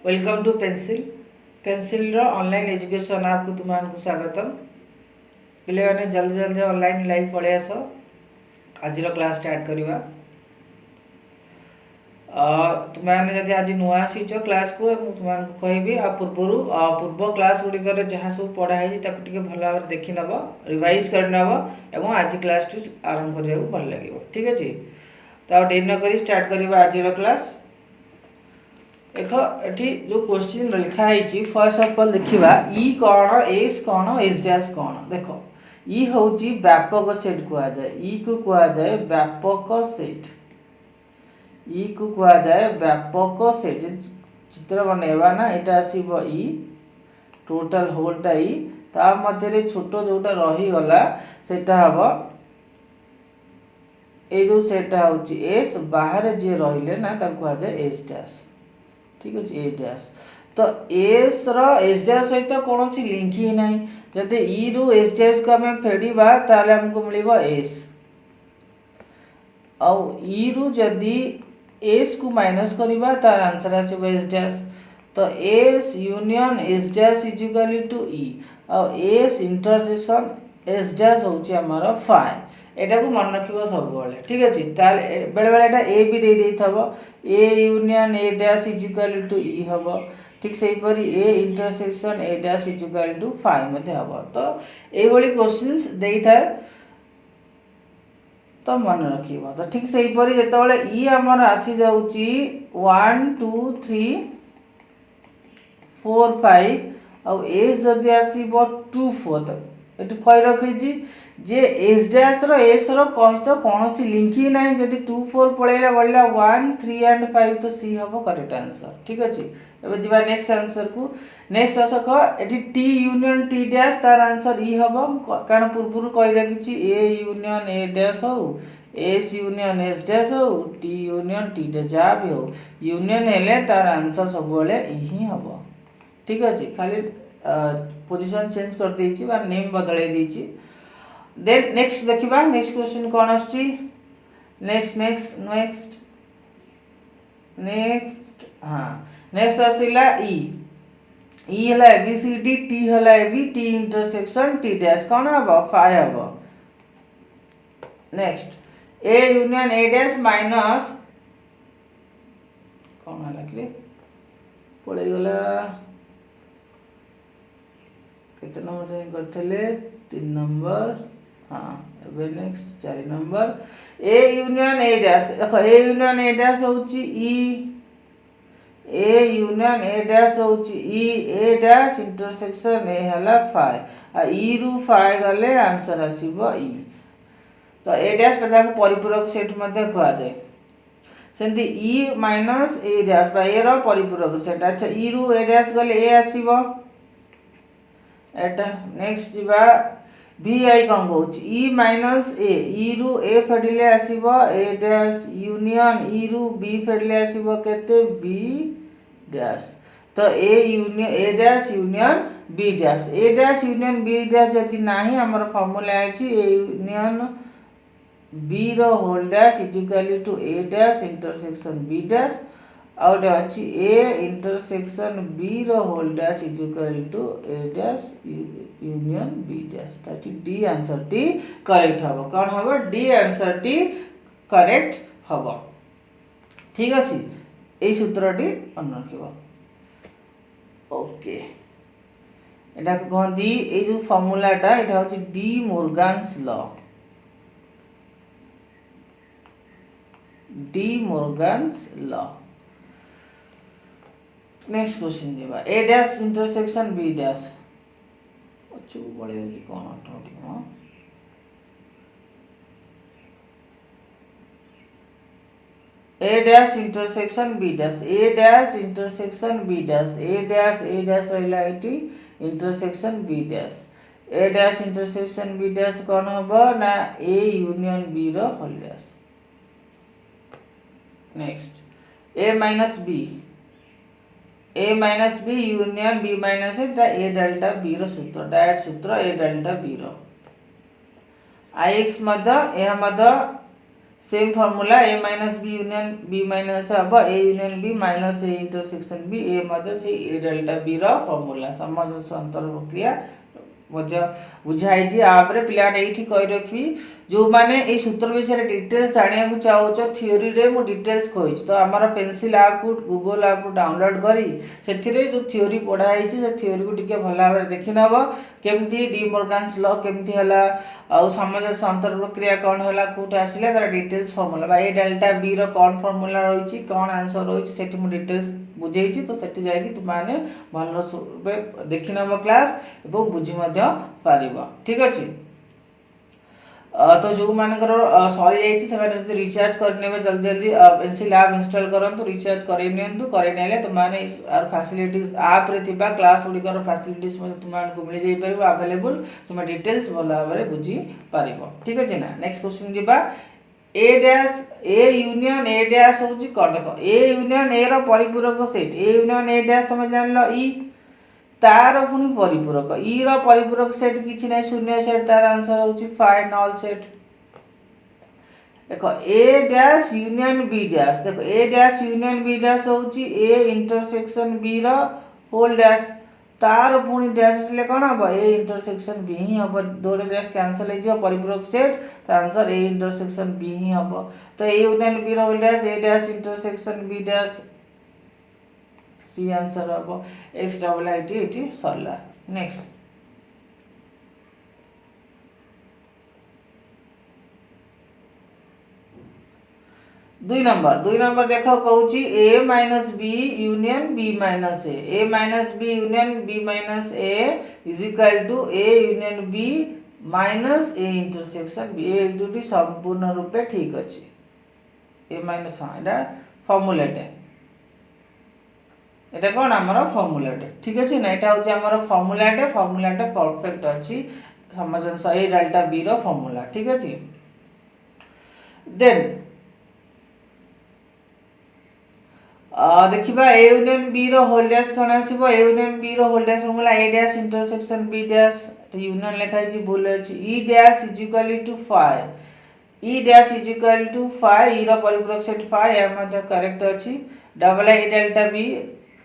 Welcome to pencil pencil online education app को तुमको स्वागतम। पिले मैंने जल्दी जल्दी ऑनलाइन लाइव पलि आस। आज क्लास स्टार्ट करवा। तुम्हें जब आज नुआ आसीच क्लास को तुमको कहबी आ पूर्व क्लास गुड़िकर जहाँ सब पढ़ाई भल भाव देखी नब रिवाइज कर नब एवं आज क्लास टी आरंभ करने भल लगे। ठीक अच्छे तो डेरी नक स्टार्ट करवा आज क्लास। देख ये जो क्वेश्चन लिखाई फर्स्ट ऑफ ऑल देखा ई कौन एस कौन एस डैश कौन। देख ई हूँ व्यापक सेट कहुए ई को कहुए व्यापक सेट ई को कहुए व्यापक सेट चित्र बनैबा ना यहाँ आसो ई टोटाल होलटा ई ता मध्य छोट जोटा रहीगला सेटा हम ये जो सेटा हूँ एस बाहर जी रही ना कहुए एस डैश। ठीक अच्छे एस डैश तो एस एस डैश सहित कौन लिंक ही ना जब ई रु एस डैश को आम फेड़ा ताल आमको मिल एस आउ ई रु जदि एस को माइनस करवा तार आंसर आसो एस डैश। तो S union S dash is equal to E आउ एस इंटरसेक्शन एस डैश हूँ आमर फाइ एटा को मन रख सब। ठीक अच्छे बेले बेले ए भी दे A union A dash is equal to E हम। ठीक से A intersection A dash is equal to phi हम। तो ये क्वेश्चंस दे था तो मन रख। तो ठीक से जो ई आमर आसी जाऊँगी 1 2 3 4 5 आउ एस जदि आसो 2 4 ये कही रखी जे एस डैश एस रही कौन लिंक ही ना जब 2 4 पलैला बढ़ला 1 3 एंड 5 तो सी हम करेक्ट आंसर। ठीक अच्छे एवं जी नेक्स्ट आंसर को नेक्स्ट आस ये टी यूनियन टी डैश तार आंसर ई हम कारण पूर्व कही रखी ए यूनियन ए डैश हो एस यूनियन एस डैश हो टी यूनियन टी डैश जहाँ भी हो यूनियन हेले तार आंसर सब ई ही हम। ठीक अच्छे खाली पोजीशन चेंज कर देछि बा नेम बदल देछि। देन नेक्स्ट देखिबा नेक्स्ट क्वेश्चन कौन आछि नेक्स्ट नेक्स्ट नेक्स्ट नेक्स्ट हाँ नेक्स्ट आसिला ई ई हला एबीसीडी टी हला AB T intersection T dash कौन हबो फाइ हबो। Next A union A dash minus कौन हला कि पळै गला केते नंबर जाए करथिले 3 नंबर। हाँ एबे next 4 number A union A dash देखो ए यूनियन ए डैश होची ई ए यूनियन ए डैश होची ई ए डैश इंटरसेक्शन ए हला फाइ आ ई रु फाइ गले आंसर आसीबो ई। तो ए डैश पता को परिपूरक सेट मध्ये कहा जाए सेंती ई माइनस ए डैश बा ए रो परिपूरक सेट। अच्छा ई रु ए डैश गले ए आसीबो एटा। नेक्स्ट जीवा भी आई कौन कहूँ ई माइनस ए रु ए फेडिले आसीबो ए डैश यूनियन ई रु बी फेडिले आसीबो केते बी डैश। तो A union A dash union B dash A dash union B dash जति नाही हमर फार्मूला अछि ए यूनियन बी रो whole dash is equal to A dash intersection B dash आउट अच्छी ए इंटरसेक्शन बी रो whole dash is equal to A dash union B dash ताकि डी आंसर टी करेक्ट हम कौन हम डी आंसर टी करेक्ट हम। ठीक अच्छे यही सूत्रटी मन रख। ओके एटा कहती ये जो फर्मूलाटा यहाँ हूँ De Morgan's law De Morgan's law. Next question जीवा A dash intersection B dash अच्छे बढ़े कौन ऑटोमेटिक हाँ A dash intersection B dash A dash intersection B dash A dash रहा ये intersection B dash A dash intersection B dash कौन हम ना ए यूनियन बी रो whole dash. Next A minus B union B minus A delta B रो सूत्र direct सूत्र A delta B रो आई एक्स same formula A minus B union B minus हम A union B minus A intersection B A से A delta B formula सामंजस्य अंतर प्रक्रिया बुझाई पे ये कही रखी जो मैंने ये सूत्र विषय डिटेल्स जाना चाहो थ्योरी रे मु डिटेल्स कही तो आमर पेंसिल ऐप को गूगल ऐप को डाउनलोड करी से जो थ्योरी पढ़ाई से थ्योरी को टिके भल भाव देखी नब केमती डी मोर्गान्स लॉ केमती है आउ सामंजस्य अंतर प्रक्रिया कौन है कौटे आसला तार डिटेल्स फॉर्मूला ए डेल्टा बी कौन फॉर्मूला रही कौन आंसर रही डिटेल्स बुझे तो सेठी जाएगी तुमने भल देखी नब क्लास एवं बुझी पार ठीक अच्छे तो जो मानकर सरी जाइए रिचार्ज करने जल्दी जल्दी पेंसिल ऐप इंस्टॉल करूँ रिचार्ज करने तुमने फैसिलिटीज ऐप रे थिबा क्लास गुड़िकर फैसिलिटीज तुमको मिल जापर अवेलेबल तुम डिटेल्स भल भाव बुझी पार ठीक अच्छे ना नेक्स्ट क्वेश्चन जीवा A dash A union A dash हूँ कौन देख ए यूनियन ए परिपूरक set A union A dash तुम जान इ तार पुणी परिपूरक इ परिपूरक सेट किसी ना शून्य सेट तार आंसर हूँ फाइव नल सेट देख A dash union B dash देख A dash union B dash हूँ A intersection B whole dash तार पुणी डैश आसले कौन हम ए इंटरसेक्शन बी ही हम दोटे डैश कैंसल हो परिपूरक सेट तो आंसर ए इंटरसेक्शन बी ही हम तो A union B whole dash A dash intersection B dash C answer हम एक्स डबल आई टी सरला नेक्स्ट दुई नंबर देख कहूँ A minus B union B minus A minus B union B minus A is equal to A union B minus A intersection B A दुटी संपूर्ण रूपे ठीक अच्छे ए माइनस हाँ यहाँ फर्मुलाटे এটা কোন আমার ফর্মুলাটা ঠিক আছে না এটা হচ্ছে আমার ফর্মুলাটা परफेक्ट अछि सामंजस्य ए डेल्टा बी रो फॉर्मूला ठीक अछि देन देखिबा ए यूनियन बी रो होल डैश कोन आसीबो ए यूनियन बी रो whole dash formula A dash intersection B dash union लिखा छी भूल अछि E dash is equal to 5 E dash is equal to 5 E रो परिपूरक सेट 5 या मध्ये करेक्ट अछि डबल ए डेल्टा बी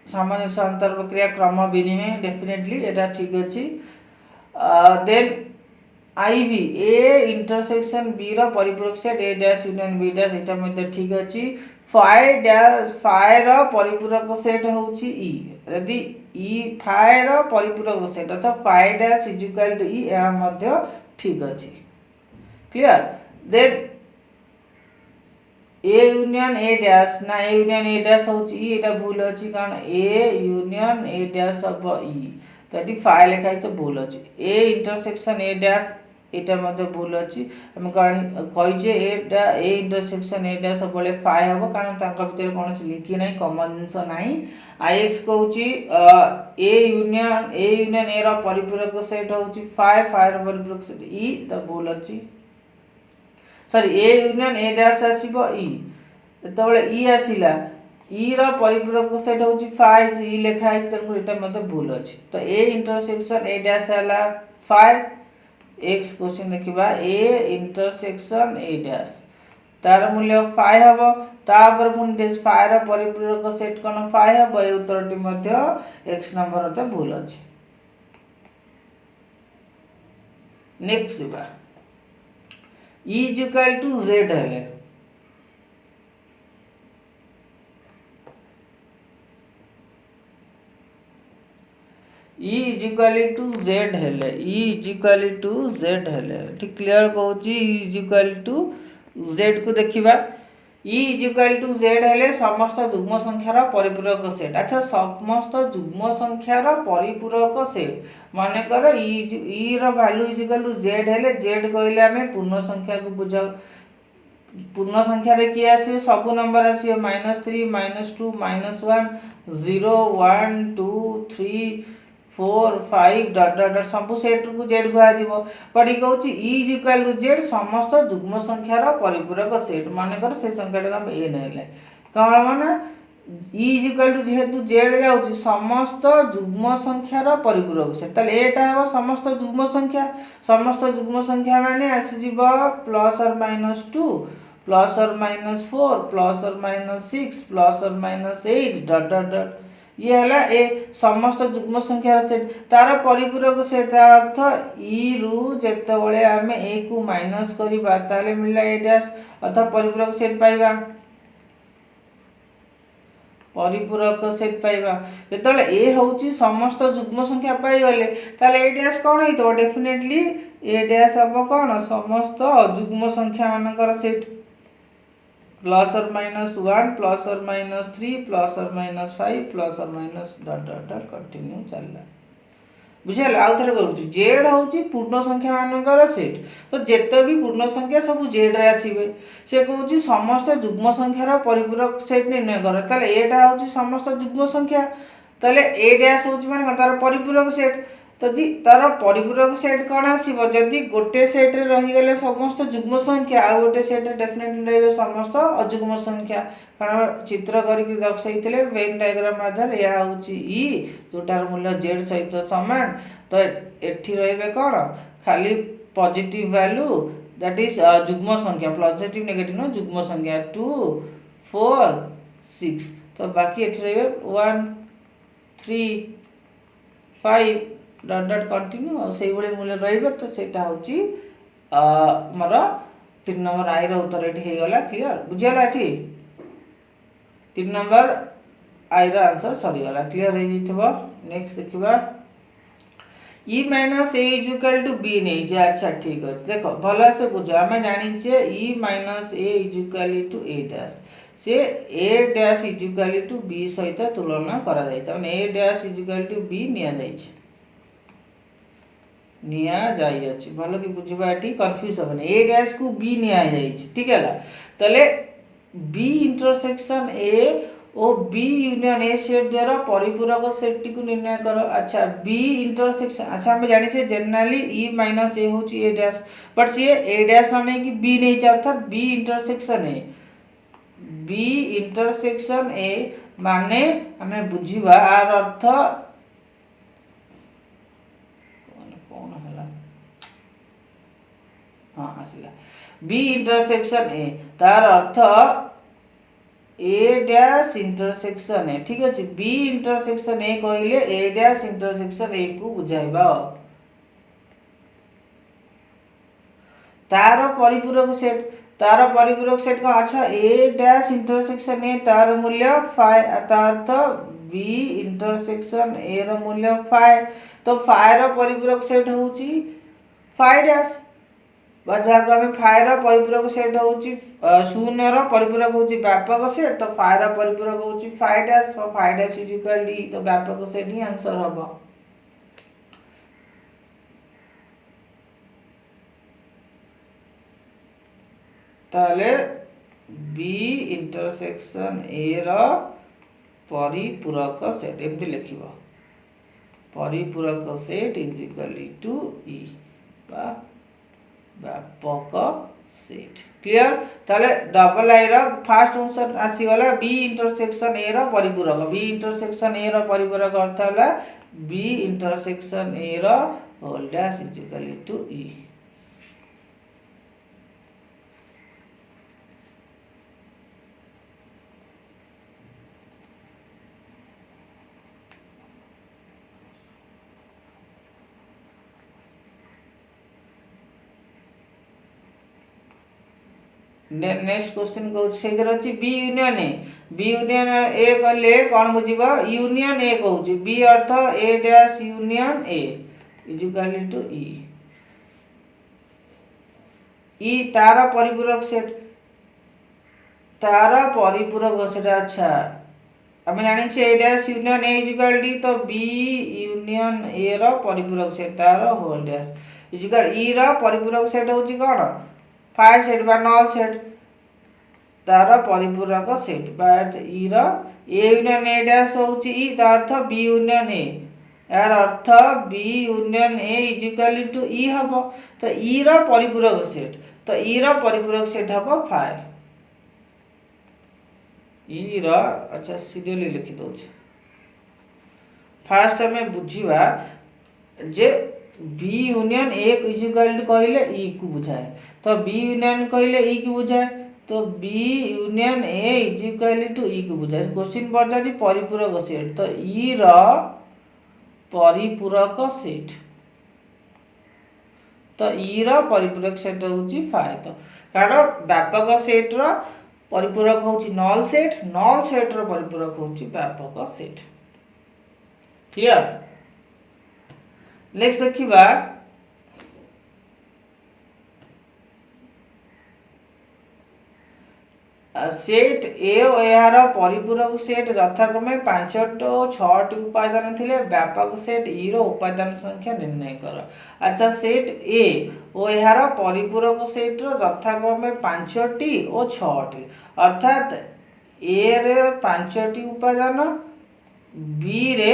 सामंजस्य अंतर प्रक्रिया क्रम विनिमय डेफिनेटली एटा ठीक अछि देन आई बी ए इंटरसेक्शन बी रो परिपूरक set A dash union B dash एटा मध्ये ठीक अछि फाइ डैश फाइ रो परिपूरक सेट होउछि ई यदि ई फाइ रो परिपूरक सेट अर्थात phi dash is equal to E या मध्ये ठीक अछि clear then A union A dash ना ए यूनियन ए डैश होउछि ई एटा भूल अछि कारण ए यूनियन ए डैश अब ई तटी फाइ लिखाइ तो भूल अछि ए इंटरसेक्शन ए डैश एटा मध्ये भूल अछि हम कारण कहि जे एटा ए इंटरसेक्शन ए डैश सबले फाइ हबो कारण तांका भीतर कोन लिखि नै कॉमन जिंस नै आई एक्स कहउछि ए यूनियन ए रो परिपूरक सेट होउछि फाइ रो परिपूरक सेट ई त भूल अछि sorry A union A dash आसीबो ई तबले ई आसीला ई रो परिपूरक सेट होउछि 5 ई लिखा है तनको एटा मते भूल अछि तो ए इंटरसेक्शन ए डैश आला 5 एक्स क्वेश्चन देखिबा ए इंटरसेक्शन ए डैश तार मूल्य 5 हबो तापर पुन डैश 5 रो परिपूरक सेट कोन 5 हबो ए उत्तरटी मध्य एक्स नंबर त भूल अछि नेक्स्ट बा E is equal to Z है E is equal to Z है E is equal to Z है ठीक क्लियर कहूँ E is equal to Z को देखिबा E is equal to Z है समस्त जुग्म संख्यार परिपूरक सेट अच्छा समस्त जुग्म संख्यार परिपूरक सेट माने कर ई रो value is equal to Z है Z कहले हमें पूर्ण संख्या को बुझाओ पूर्ण संख्या रे की आसी सब नंबर आसी -3 -2 -1 0 1 2 3 4 5 डॉट डॉट डॉट सब सेट को Z को आजिवो पडी कहउची E is equal to Z समस्त जुग्म संख्यार परिपूरक सेट माने कर से संख्याटा हम ए नेले कौन माने E इज इक्वल टू जेहेतु Z जाउची समस्त जुग्म संख्यार परिपूरक सेट तले एटा हो समस्त जुग्म संख्या माने आसी जीवो +or -2 प्लस और माइनस 4 प्लस और माइनस 6 प्लस और माइनस 8 डट डट डट ये है ए समस्त जुग्म संख्यार सेट तार परिपूरक सेट तार अर्थ ई रु जेतेबेले आमे ए को माइनस करिबा ताले मिलला ए डैश अर्थात परिपूरक सेट पाइबा परिपूरक सेट पाइबा जेतेबेले ए होउची समस्त जुग्म संख्या पाई गले ताले ए डैश कोन हेतो डेफिनेटली ए डैश अब कोन समस्त जुग्म संख्या मानकर सेट प्लस और माइनस 1 प्लस और माइनस 3 प्लस और माइनस 5 प्लस और माइनस डट डट डट कंटिन्यू चलला बुझल आउ थरे कहूची जेड होची पूर्ण संख्या मानकर सेट तो जेते भी पूर्ण संख्या सब जेड रे आसीबे से कहूची समस्त जुग्म संख्यार परिपूरक सेट निर्णय कर ताले एटा होची समस्त जुग्म संख्या ताले ए डैश होची माने तार परिपूरक सेट तदि तार परिपूरक सेट कौन आसीबो जदि गोटे सेट रे रही गेले समस्त जुग्म संख्या आ गोटे सेट रे डेफिनेटली रहबे समस्त अजुग्म संख्या कारण चित्र करिक दर्शाइतले वेन डायग्राम आधार या होची ई जोटार मूल्य z सहित समान तो एठी रहबे कोन खाली पॉजिटिव वैल्यू दैट इज जुग्म संख्या पॉजिटिव नेगेटिव नो जुग्म संख्या 2 4 6 तो बाकी एठी रहबे 1 3 5 डट डट कंटिन्यू से मूल्य रही तो सेटा होची मोर 3 नंबर आई रो उत्तर एठी हे गला क्लियर बुझियला एठी 3 नंबर आई रो आंसर सरी गला क्लियर हे जितबो नेक्स्ट देखिबा e minus a is equal to b नै जे अच्छा ठीक है देखो भला से बुझो हमें जानि छे e minus a is equal to a dash से a dash is equal to b सहित तुलना करा जाय त a dash is equal to b निया जाय छै निया जाई अछि भलो कि बुझबा एठी कंफ्यूज होबने ए डैश को बी निया जाई छै ठीक है तले बी इंटरसेक्शन ए ओ बी यूनियन ए सेट द्वारा परिपूरक सेट टी को निर्णय करो अच्छा बी इंटरसेक्शन अच्छा हम जानि छै जनरली ई माइनस ए होची ए डैश बट से ए डैश माने कि बी नै छै अर्थात बी इंटरसेक्शन ए माने हमें बुझिबा आर अर्थ हाँ आसिला बी इंटरसेक्शन ए तार अर्थ ए डैश इंटरसेक्शन ए ठीक अछि बी इंटरसेक्शन ए कहले ए डैश इंटरसेक्शन ए को बुझाइबा तार परिपूरक सेट को अच्छा ए डैश इंटरसेक्शन ए तार मूल्य 5 तार अर्थ बी इंटरसेक्शन ए रो मूल्य 5 तो 5 रो परिपूरक सेट होउची 5 डैश जहाँ को फायर परिपूरक सेट होउची शून्य रो परिपूरक होउची व्यापक सेट तो फायर परिपूरक होउची 5 डैश तो 5 डैश इज इक्वल डी तो व्यापक सेट ही आंसर होबो ताले बी इंटरसेक्शन ए रो परिपूरक सेट एमती लिखिबो परिपूरक set is equal to E बा व्यापक सेट क्लियर ताले डबल आई रो फर्स्ट आंसर आसी गला बी इंटरसेक्शन ए रो परिपूरक बी इंटरसेक्शन ए रो परिपूरक अर्थ हला बी इंटरसेक्शन ए रो whole dash is equal to E next question को सेजर अछि बी यूनियन ए कहले कोन बुझिबो यूनियन ए कहउछि बी अर्थ A dash union A is equal to E तारा परिपूरक सेट अच्छा हम जानि छै A dash union A is equal डी तो बी यूनियन ए रो परिपूरक सेट तारा whole dash is equal E रो परिपूरक सेट होछि कोन 5 सेट बा नॉल सेट तार परिपूरक सेट बाट ई रो ए यूनियन ए डैश होउची ई ता अर्थ बी यूनियन ए यार अर्थ B union A is equal to E हबो तो ई रो परिपूरक सेट हबो 5 ई रो अच्छा सीरियली लिखि दउ छी फर्स्ट हमें बुझिबा जे B union A is equal to कहले ई को बुझाए तो बी यूनियन कहले ई की बुझाए तो B union A is equal to E को बुझाए क्वेश्चन पचार परिपूरक सेट तो ई रो परिपूरक सेट तो ई रो परिपूरक सेट होची 5 तो कारण व्यापक सेट रो परिपूरक होची नल सेट रो परिपूरक होची व्यापक सेट क्लियर। नेक्स्ट देखिबा सेट ए और यार परिपूरक सेट यथाक्रमे 5 और 6 टी उपादान थिले व्यापक सेट ई रो उपादान संख्या निर्णय कर। अच्छा सेट ए और यार परिपूरक सेट रो यथाक्रमे 5 टी और 6 टी अर्थात ए रे 5 टी उपादान बी रे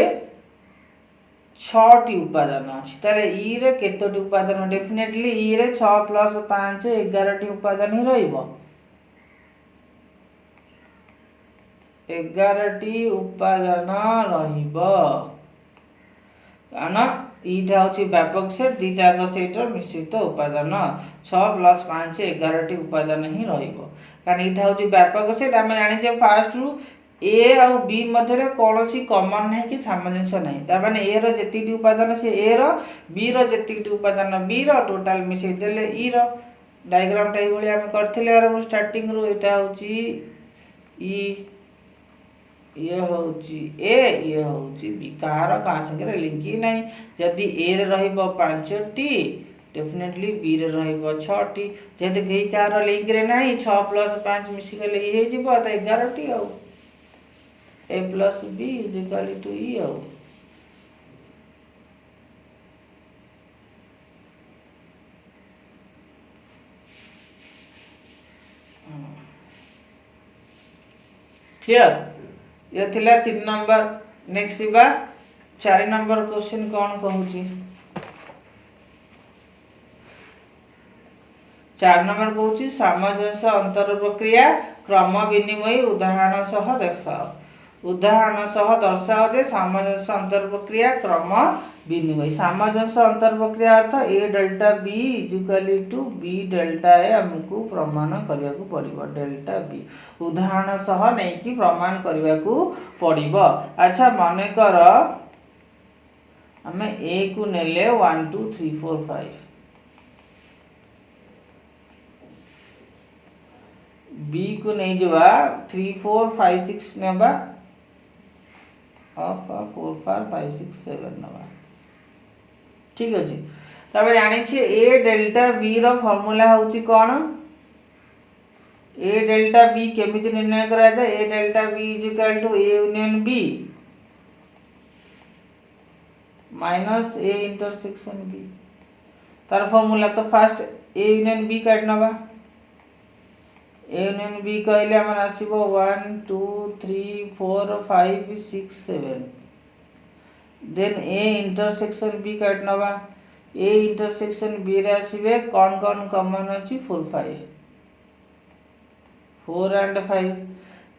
6 टी उपादान अछि तारे ई रे केतोटी उपादान डेफिनेटली ई रे 6 + 5 11 टी उपादान ही रहइबो 11 टी उपादान रहिबो काना ईटा होची व्यापक सेट दीटा का सेट रो मिश्रित उपादान 6 + 5 11 टी उपादान ही रहिबो कारण ईटा होची व्यापक सेट हम जानि जे फास्ट रु ए और बी मध्य रे कोनोसी कॉमन नहीं कि सामंजस्य नहीं ता माने ए रो जेतिटी उपादान से ए रो बी रो जेतिटी उपादान बी रो टोटल मिसै देले ई रो डायग्राम टाइ भली हम करथिले और स्टार्टिंग रु एटा होची ई ये होची ए ये होची बी कार का संगे लिंक ही नहीं यदि ए रे रहइबो 5 टी डेफिनेटली बी रे रहइबो 6 टी जदि कई कार लिंक रे नहीं 6 + 5 मिसी गले हे जिवो त 11 टी आ a plus b is equal to e आओ क्लियर ये थिला 3 नंबर। नेक्स्ट बा 4 नंबर क्वेश्चन कौन कहूची 4 नंबर कहूची सामंजस्य अंतर प्रक्रिया क्रम विनिमय उदाहरण सह देखाओ उदाहरण सह दर्शाओ जे सामंजस्य अंतर प्रक्रिया क्रम विनिमय सामंजस्य अंतर प्रक्रिया अर्थ A delta B is equal to B delta A हमकु प्रमाण करिया को पड़िबो डेल्टा बी उदाहरण सह नै कि प्रमाण करिया को पड़िबो। अच्छा माने कर हमें ए को नेले 1 2 3 4 5 बी को नै जबा 3 4 5 6 नेबा ऑफ 4 4 5 6 7 नवा ठीक अछि तबे जानि छी ए डेल्टा बी रो फार्मूला होची कोन ए डेल्टा बी केमिति निर्णय करा जाय A delta B is equal to A union B minus A intersection B तार फार्मूला तो फर्स्ट ए यूनियन बी काट नबा ए यूनियन बी कहले हमन आसीबो 1 2 3 4 5 6 7 देन ए इंटरसेक्शन बी काट नबा ए इंटरसेक्शन बी रे आसीबे कोन कॉमन अछि 4 5 4 एंड 5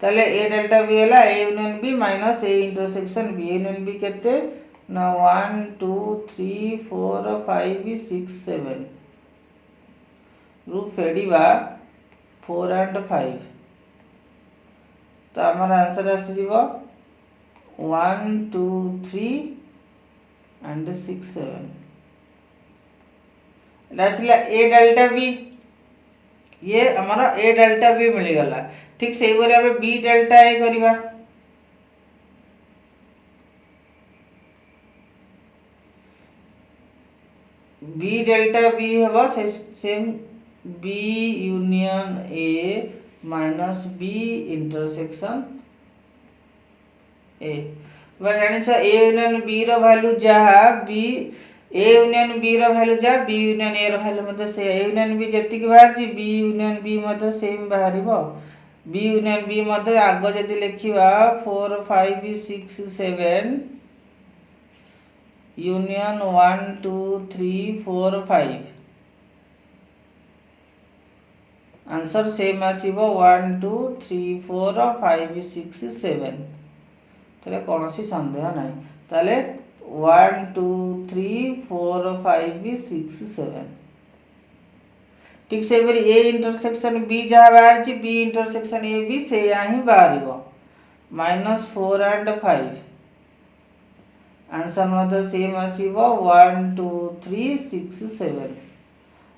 तले ए डेल्टा बी हला A union B minus A intersection B union B केते ना 1 2 3 4 5 6 7 रु फेडीबा 4 एंड 5 तो हमारा आंसर आसी जीवो 1 2 3 एंड 6 7 डासला ए डेल्टा बी ये हमारा ए डेल्टा बी मिल गला ठीक सेही बोले हमें बी डेल्टा ए करबा बी डेल्टा बी हबा same B union A minus B intersection A बन जानि छ ए यूनियन बी रो वैल्यू जहा बी ए यूनियन बी रो वैल्यू जा बी यूनियन ए रो वैल्यू मते से ए यूनियन बी जति के बाहर जी बी यूनियन बी मते सेम बाहरिबो बी यूनियन बी मते आगो जति लिखिबा 4 5 6 7 यूनियन 1 2 3 4 5 आंसर सेम आसीबो 1 2 3 4 5 6 7 तले कोनोसी संदेह नाही तले 1 2 3 4 5 6 7 ठीक से ए इंटरसेक्शन बी जहाँ बाहर बी इंटरसेक्शन ए बी से ही बाहर -4 and 5 आंसर मतलब सेम आसो 1 2 3 6 7।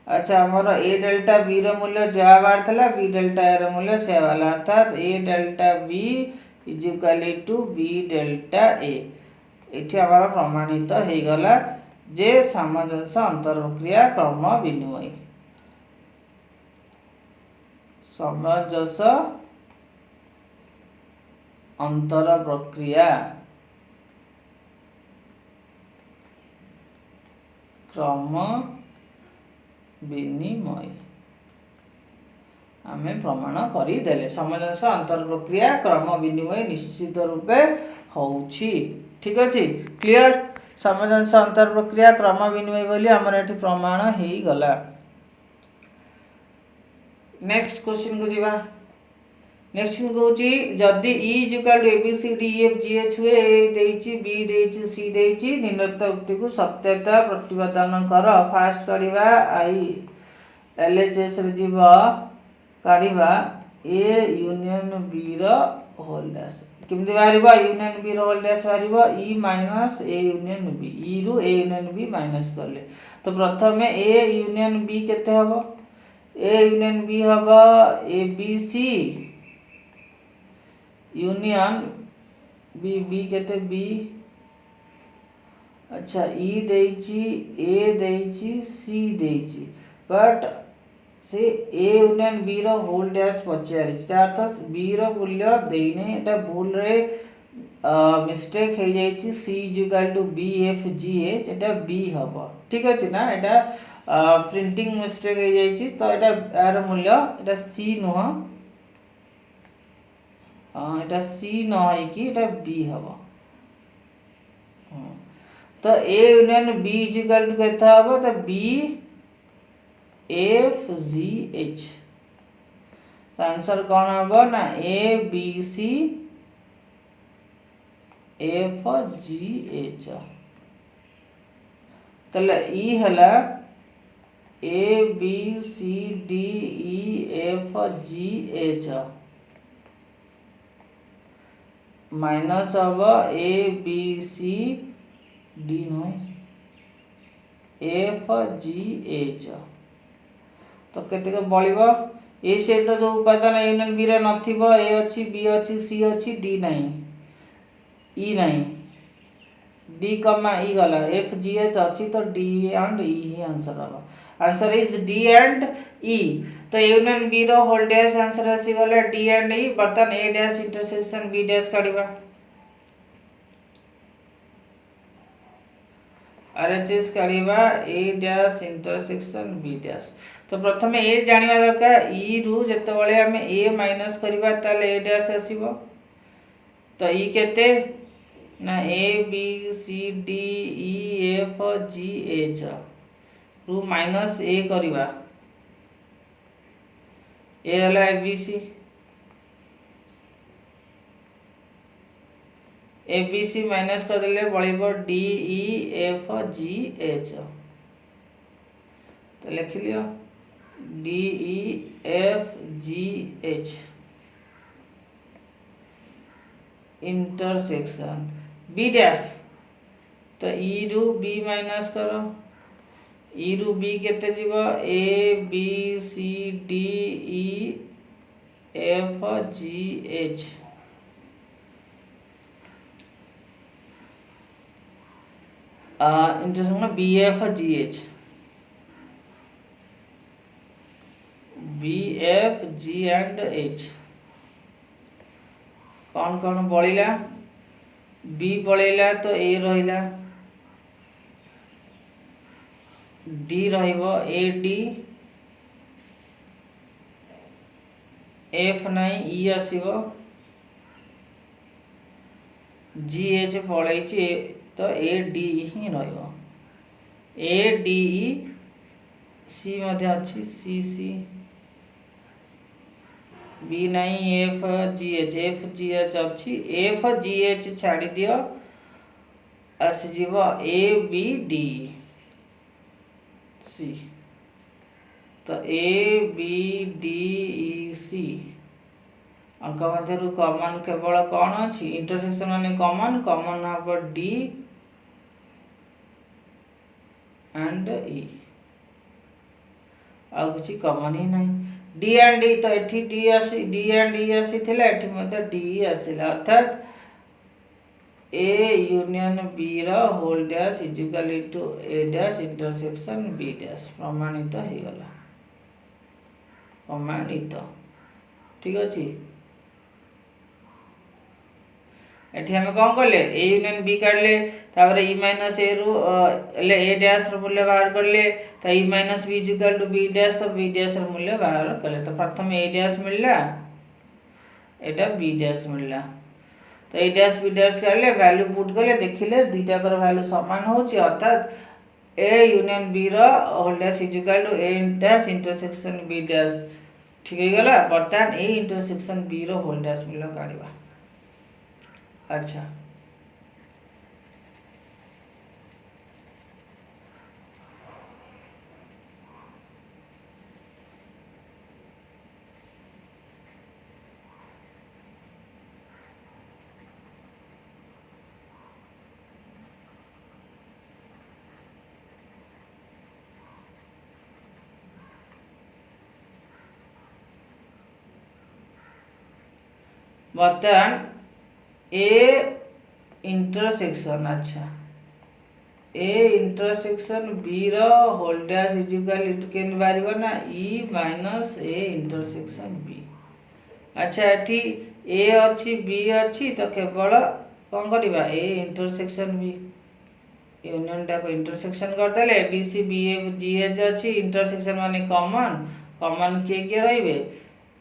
अच्छा आमर ए डेल्टा बी रूल्य जहाँ बाहर था बी डेल्टा ए मूल्य से वाला अर्थात A delta B is equal to B delta A. ये आमर प्रमाणित हो गला जे सामंजस्य अंतरक्रिया क्रम विनिमय सामंजस्य अंतर प्रक्रिया क्रम विनिमय आमे प्रमाण करदेले सामंजस्य अंतर प्रक्रिया क्रम विनिमय निश्चित रूपे होउछि। ठीक अच्छे क्लियर सामंजस्य अंतर प्रक्रिया क्रम विनिमय बोली आमर एठी प्रमाण हो गला। नेक्स्ट क्वेश्चन को जीवा। नेक्स्ट कहूँ जदि E equal to A B C D F G H हुए ए देइछि बी देइछि सी देइछि निम्नलिखित उक्ति को सत्यता प्रतिपादन कर। फास्ट काढ़ा आई एल एच एस जीव काढ़ा ए यूनियन बी रोल डैश केमती बाहर यूनियन बी रोल डैश बाहर E minus A union B ई रु ए यूनियन बी माइनस कले तो प्रथम ए यूनियन बी केते हम ए यूनियन बी हम A B C union B B केते बी अच्छा ई देइछि ए देइछि सी देइछि बट से ए यूनियन बी रो होल डैश पचारि अर्थ बी रो मूल्य देइने एटा भूल रे मिस्टेक हो जाइछि C equal to B F G H एटा बी हबो। ठीक अछि ना एटा प्रिंटिंग मिस्टेक हो जाइछि तो एटा यार मूल्य एटा सी नुह एटा सी न है कि एटा बी हबो। तो A union B equal to केते हबो तो B F G H answer कौन हम ना A B C F G H तले ई हला A B C D E F G H minus हम A B C D no F G H तो केते बलिबो ए सेट जो उपादान यूनियन बी रे नथिबो ए अछि बी अछि सी अछि डी नाही ई नाही डी कमा ई गला एफ जी एच अछि तो डी एंड ई ही आंसर हबो। Answer is D and E तो यूनियन बी रो होल डैश आंसर आसी गला डी एंड ई। बर्तन A dash intersection B dash काढिबा आरएचएस काढिबा A dash intersection B dash तो प्रथम ए जानिबा दरकार ई रु जते बळे हम ए माइनस करबा ताले ए डैश आसीबो तो ई केते ना A B C D E F G H रु माइनस ए करबा ए हला A B C A B C minus कर देले बळिबो D E F G H तो लिख लियो D E F G H intersection B dash तो ई रु बी माइनस करो ई रु बी केते जीवो A B C D E F G H intersection B F G H B F G and H कौन कौन बळिला बी बळिला तो ए रहिला डी रहिबो ए डी एफ नाही ई आसीबो जी एच पळैछि तो ए डी ही रहिबो ए डी सी मध्ये अछि सी सी बी नहीं एफ जी एच अच्छी एफ जी एच छाड़ी दियो आसीजिव ए बी डी सी तो ए बी डी ई सी अंक मध्य कॉमन केवल कौन अच्छी इंटरसेक्शन माने कॉमन हम डी एंड ई आ किसी कॉमन ही नहीं डी एंड ई तो एठी डी एंड ई आसीथिला एठी मते डी आसीला अर्थात ए यूनियन बी रो whole dash is equal to A dash intersection B dash प्रमाणित हो गला प्रमाणित ठीक अछि एठी हम कौन करले ए यूनियन बी काढले तापर ई माइनस ए रु ले ए डैश रो मूल्य बाहर करले तो E minus B is equal to B dash तो बी डैश रो मूल्य बाहर करले तो प्रथम ए डैश मिलला एटा बी डैश मिलला तो ए डैश बी डैश करले वैल्यू पुट करले देखिले दुईटा कर वैल्यू समान होची अर्थात ए यूनियन बी रो whole dash is equal to A dash intersection B dash ठीक है गला बर्तमान ए इंटरसेक्शन बी रो होल डैश मूल्य काढिबा अच्छा बर्तमान ए इंटरसेक्शन अच्छा ए इंटरसेक्शन बी रो whole dash is equal to केन बारिबो ना E minus A intersection B अच्छा एठी ए अच्छी बी अच्छी तो केवल कौन करिबा ए इंटरसेक्शन बी यूनियन टा को इंटरसेक्शन कर देले B C B F G H अच्छी इंटरसेक्शन माने कॉमन के रहिबे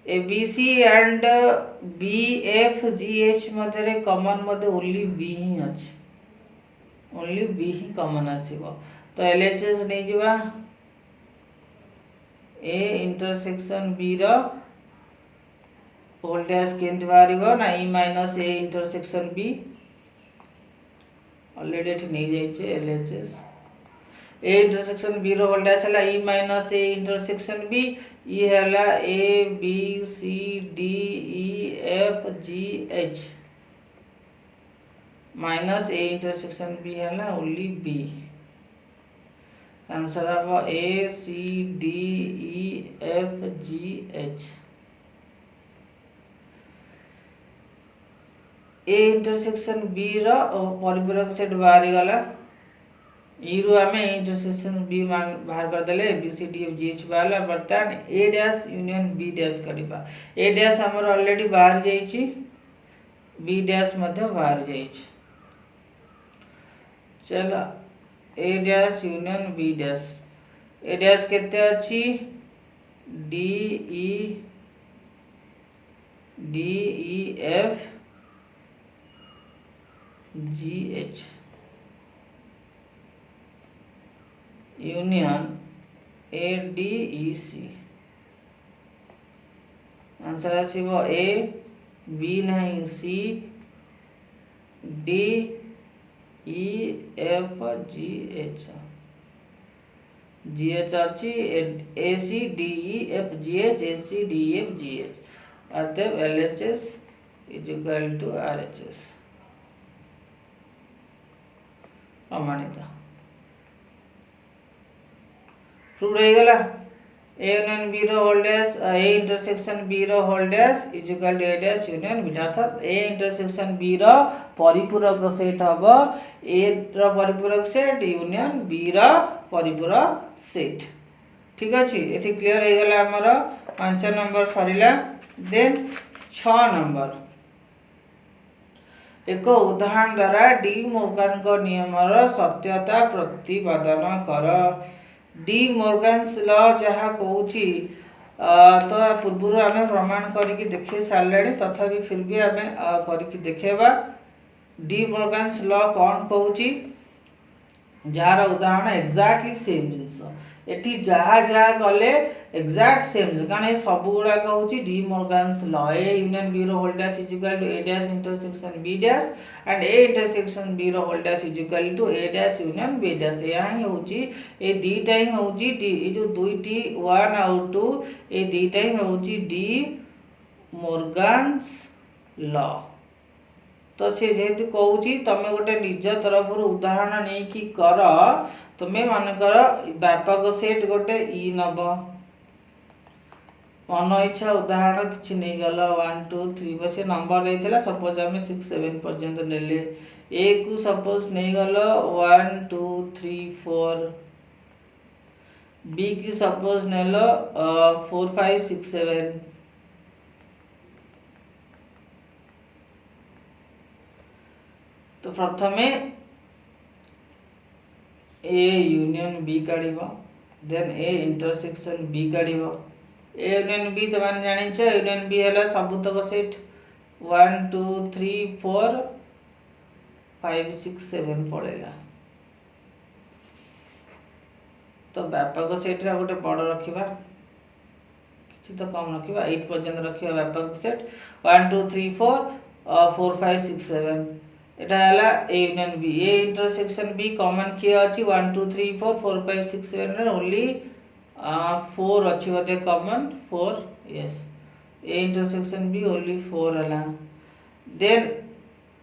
A B C and B F G H मध्य कॉमन मध्य ओनली बी ही अच्छी ओनली बी ही कॉमन आसीबो तो एल एच एस नहीं जीवा ए इंटरसेक्शन बी रो होल डैश केंत बारिबो ना E minus A intersection B already एठी नहीं जाई छे L H S A intersection B रो होल डैश हला E minus A intersection B E हला A B C D E F G H minus A intersection B हला only B answer अब A C D E F G H A intersection B रो परिपूरक set बाहरी गला ई रु आमे intersection B मान बाहर कर देले B C D F G H बाहरला बर्तमान A dash union B dash करिबा ए डैश हमर ऑलरेडी बाहर जाई छी बी डैश मध्य बाहर जाई छी चलो A dash union B dash A dash केते अछि D E F G H union A D E C answer आसीबो ए बी नहीं C D E F G H अच्छी A C D E F G H A C D E F G H अतएव L H S is equal to R H S प्रमाणित prove रही गला A union B रो whole dash ए intersection B रो whole dash is equal to A dash union B अर्थात A intersection B रो परिपूरक set हबो ए रो परिपूरक सेट यूनियन बी रो परिपूरक सेट ठीक अछि एथि क्लियर हो गला हमर 5 नंबर सरिला देन 6 नंबर एक उदाहरण द्वारा डी मोर्गन को नियम रो सत्यता प्रतिपादन कर डी मोर्गन्स लॉ जहा कहूची तो पूर्व आम प्रमाण करके देखे सारे तथापि फिर भी आम करके देखेबा डी मोर्गन्स लॉ कौन कहूची जार उदाहरण एक्जाक्टली सेम जिनस एटी जहाँ जहाँ गले एक्जाक्ट सेम कारण ये सब गुड़ाक हूँ De Morgan's law A union B रो whole dash is equal to A dash intersection B dash and A intersection B रो whole dash is equal to A dash union B dash या ही होची ए दीटा ही होची डी ए जो दुईटी 1 आउ 2 ए दीटा ही होची D Morgan's law तो सी जेहेतु कहूँ तुम गोटे निज तरफ उदाहरण नहीं कि कर तुम्हें मानकर व्यापक सेट गोटे ई नब मन इच्छा उदाहरण किसी नहीं गल 1 2 3 बस नंबर देता सपोज आम 6 7 पर्यंत नेले ए को सपोज नहीं गल 1 2 3 4 बी की सपोज नेल 4 5 6 7 तो प्रथमे ए यूनियन बी काढ़ देन ए इंटरसेक्शन बी काढ़ ए यूनियन बी तुम जान यूनियन बी है सबुतक सेट 1 2 3 4 5 6 7 पड़ेगा तो व्यापक सेट रे गोटे बड़ रखा किसी तो कम रखा 8 पर्यंत रखा व्यापक सेट 1 2 3 4 4 5 6 7 एटा A union B A intersection B common किए अच्छी 1 2 3 4 4 5 6 7 ओनली 4 अच्छी बोधे common 4 yes A intersection B only 4 है देन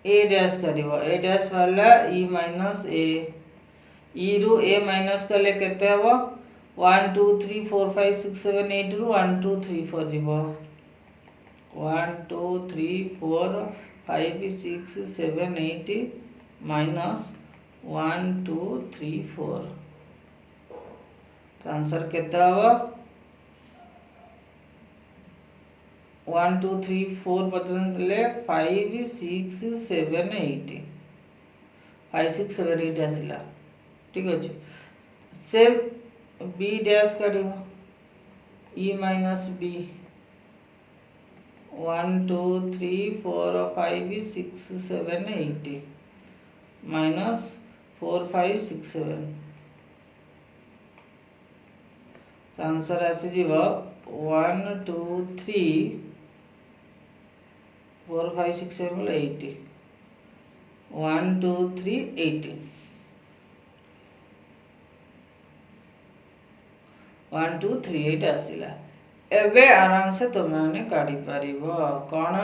ए डैश करिवो ए डैश वाला ई माइनस ए रु ए माइनस कले केते हबो 1 2 3 4 5 6 7 8 रु 1 2 3 4 जीवो 1 2 3 4 5 6 7 8 माइनस 1 2 3 4 तो आंसर केते हबो 1 2 3 4 पर्यंत ले 5 6 7 8 5 6 7 8 आसिला ठीक अच्छे सेम बी डैश काढ़ ई माइनस बी 1 2 3 4 5 6 7 8 माइनस 4 5 6 7 तो आंसर आसी जीवो 1 2 3 4 5 6 7 8 1 2 3 8 1 2 3 8 आसिला एबे आराम से तुमने काढ़ी पार कौन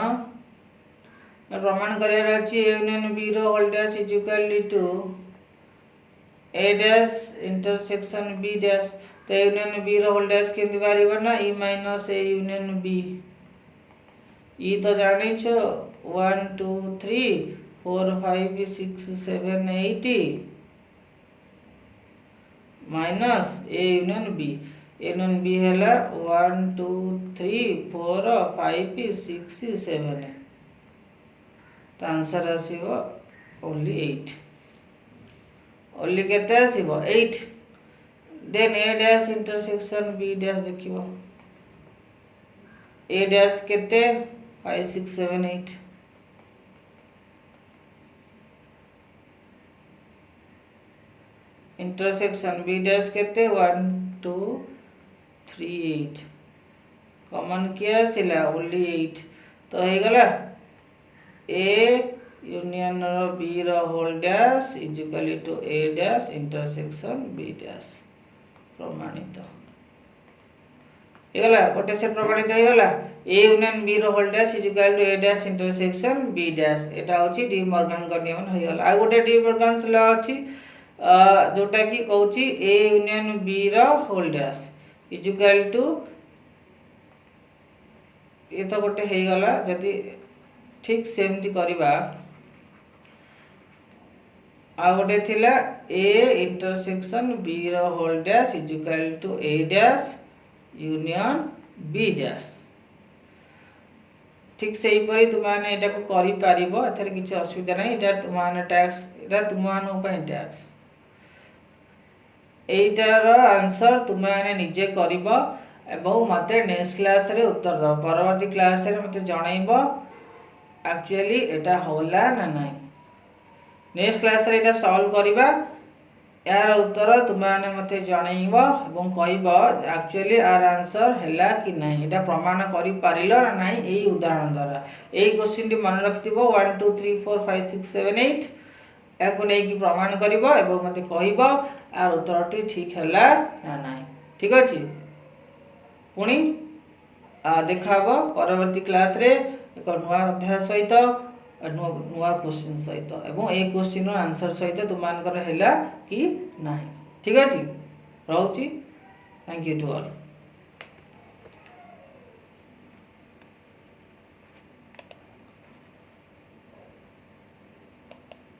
प्रमाण करार अच्छी यूनियन बी रो whole dash is equal to A dash intersection B dash तो यूनियन बी रो होल डैश केमती बाहर ना E minus A union B E तो जान 1 2 3 4 5 6 7 8 minus A union B union B है 1 2 3 4 5 6 7 तो आंसर आसो ओनली 8 ओनली केते आसो 8 then A dash intersection B dash देखियो ए डैश केते 5 6 7 8 इंटरसेक्शन बी डैश केते 1 2 3 8 कॉमन किया सिला ओनली 8 तो हो गला ए यूनियन बी रो whole dash is equal to A dash intersection B dash प्रमाणित हो गला गोटे से प्रमाणित हो गला ए यूनियन बी रो whole dash is equal to A dash intersection B dash एटा होची डी मॉर्गन का नियम हो गला आ गोटे डी मॉर्गन्स लॉ अछि जोटा कि कहूँ ए यूनियन बी रो whole dash is equal to ये तो गोटे हो गला जदि ठीक सेमती करवा आ गोटे थिला ए इंटरसेक्शन बी रो whole dash is equal to A dash union B dash ठीक से ही परी तुमाने एटा को करि पारिबो एथरे किछि असुविधा नै एटा तुमाने टैक्स एटा तुमानो पय टैक्स एटार आंसर तुमाने निजे करिबो एवं मते नेक्स्ट क्लास रे उत्तर दो परवर्ती क्लास रे मते जणाइबो एक्चुअली एटा होला ना नै नेक्स्ट क्लास रे एटा सॉल्व करिबा यार उत्तर तुमने मत जनइब और कहब एक्चुअली आर आंसर है कि नहीं यहाँ प्रमाण कर पार ना ना यही उदाहरण द्वारा यही क्वेश्चन टी मन रखि 1 2 3 4 5 6 7 8 या नहीं प्रमाण कर मत कहब आर उत्तर टी ठीक है ना ना ठीक अच्छे पुणी देखा परवर्ती क्लास रे एक नुआ अध्याय सहित नुआ क्वेश्चन सहित एवं ए क्वेश्चन आंसर सहित तुम है कि ना ठीक अच्छे रोची थैंक यू टू ऑल।